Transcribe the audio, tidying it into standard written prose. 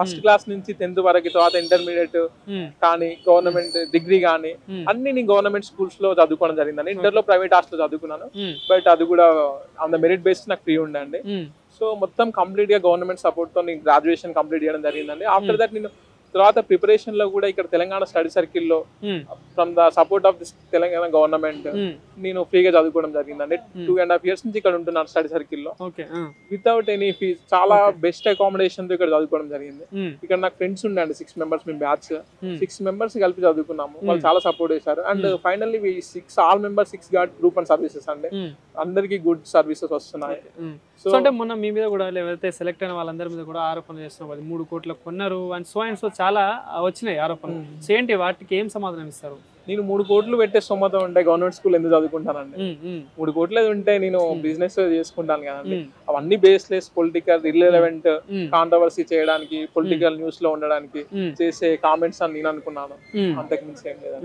First class నుంచి 10th వరకు, తర్వాత ఇంటర్మీడియట్ కానీ గవర్నమెంట్ డిగ్రీ కానీ అన్ని నేను గవర్నమెంట్ స్కూల్స్ లో చదువుకోవడం జరిగిందండి. ఇంటర్ లో ప్రైవేట్ హాస్టల్ చదువుకున్నాను, బట్ అది కూడా ఆన్ ద మెరిట్ బేసిస్ నాకు ఫ్రీ ఉండండి. సో మొత్తం కంప్లీట్ గా గవర్నమెంట్ సపోర్ట్ తో నేను గ్రాడ్యుయేషన్ కంప్లీట్ చేయడం జరిగిందండి. ఆఫ్టర్ దట్ నేను తర్వాత ప్రిపరేషన్ లో కూడా ఇక్కడ తెలంగాణ స్టడీ సర్కిల్ లో from the support of this Telangana government నేను ఫ్రీగా చదువుకోవడం జరిగిందండి. 2.5 years నుంచి ఇక్కడ ఉంటున్నాను స్టడీ సర్కిల్ లో వితౌట్ ఎనీ ఫీజ్. చాలా బెస్ట్ అకామిడేషన్ తో ఇక్కడ చదువుకోవడం జరిగింది. ఇక్కడ నాకు ఫ్రెండ్స్ ఉండండి 6 members, మేము బ్యాచ్ 6 members కలిపి చదువుకున్నాము. వాళ్ళు చాలా సపోర్ట్ చేశారు. And finally all members 6 got group and services అండి. అందరికి గుడ్ సర్వీసెస్ వస్తున్నాయి. సో అంటే మొన్న మీ మీద కూడా ఎవరైతే సెలెక్ట్ అయిన వాళ్ళందరి మీద కూడా ఆరోపణలు చేస్తున్నారు, 3 కోట్ల కొన్నారు అండ్ సో చాలా వచ్చినాయి ఆరోపణలు. సో ఏంటి వాటికి ఏం సమాధానం ఇస్తారు? నేను 3 కోట్లు పెట్టే స్తోమత ఉంటే గవర్నమెంట్ స్కూల్ ఎందుకు చదువుకుంటానండి? 3 కోట్లు ఉంటే నేను బిజినెస్ చేసుకుంటాను కదండి. అవన్నీ బేస్లెస్, పొలిటికల్, ఇర్రెలెవెంట్ కాంట్రవర్సీ చేయడానికి, పొలిటికల్ న్యూస్ లో ఉండడానికి చేసే కామెంట్స్ అని నేను అనుకున్నాను. అంతకు మించి ఏం లేదు.